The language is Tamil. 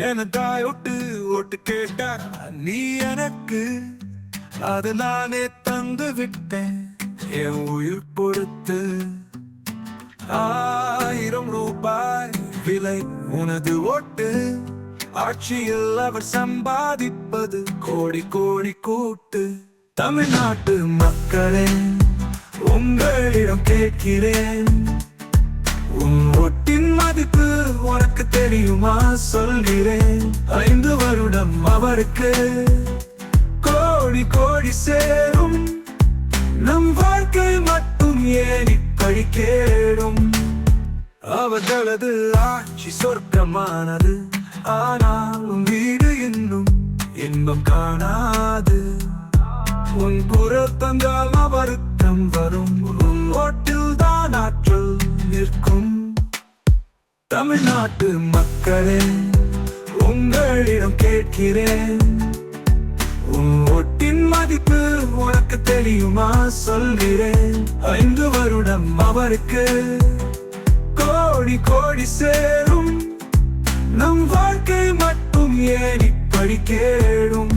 எனக்காய் ஒட்டு ஒட்டு கேட்டார் நீ எனக்கு அது நானே தந்து விட்டேன் என் உயிர் பொறுத்து. 1000 ரூபாய் விலை உனது ஓட்டு, ஆட்சியில் அவர் சம்பாதிப்பது கோடி கோடி கூட்டு. தமிழ்நாட்டு மக்களே, உங்களிடம் கேட்கிறேன், உன் ஓட்டின் மதிப்பு உனக்கு தெரியுமா? சொல்கிறேன். 5 வருடம் அவருக்கு கோடி கோடி சேரும், நம் வாழ்க்கை மட்டும் ஏன் இப்படி கேடும்? அவர்களது ஆட்சி சொர்க்கமானது, ஆனால் உன் வீடு இன்னும் இன்பம் காணாது. உன் குரல் தந்தால் அவருத்தம் வரும், உன் ஓட்டில் தான் ஆற்றல் நிற்கும். தமிழ்நாட்டு மக்களே, உங்களிடம் கேட்கிறேன், உன் ஓட்டின் மதிப்பு உனக்கு தெரியுமா? சொல்கிறேன். 5 வருடம் அவருக்கு கோடி கோடி சேரும், நம் வாழ்க்கை மட்டும் ஏன் இப்படி கேடும்?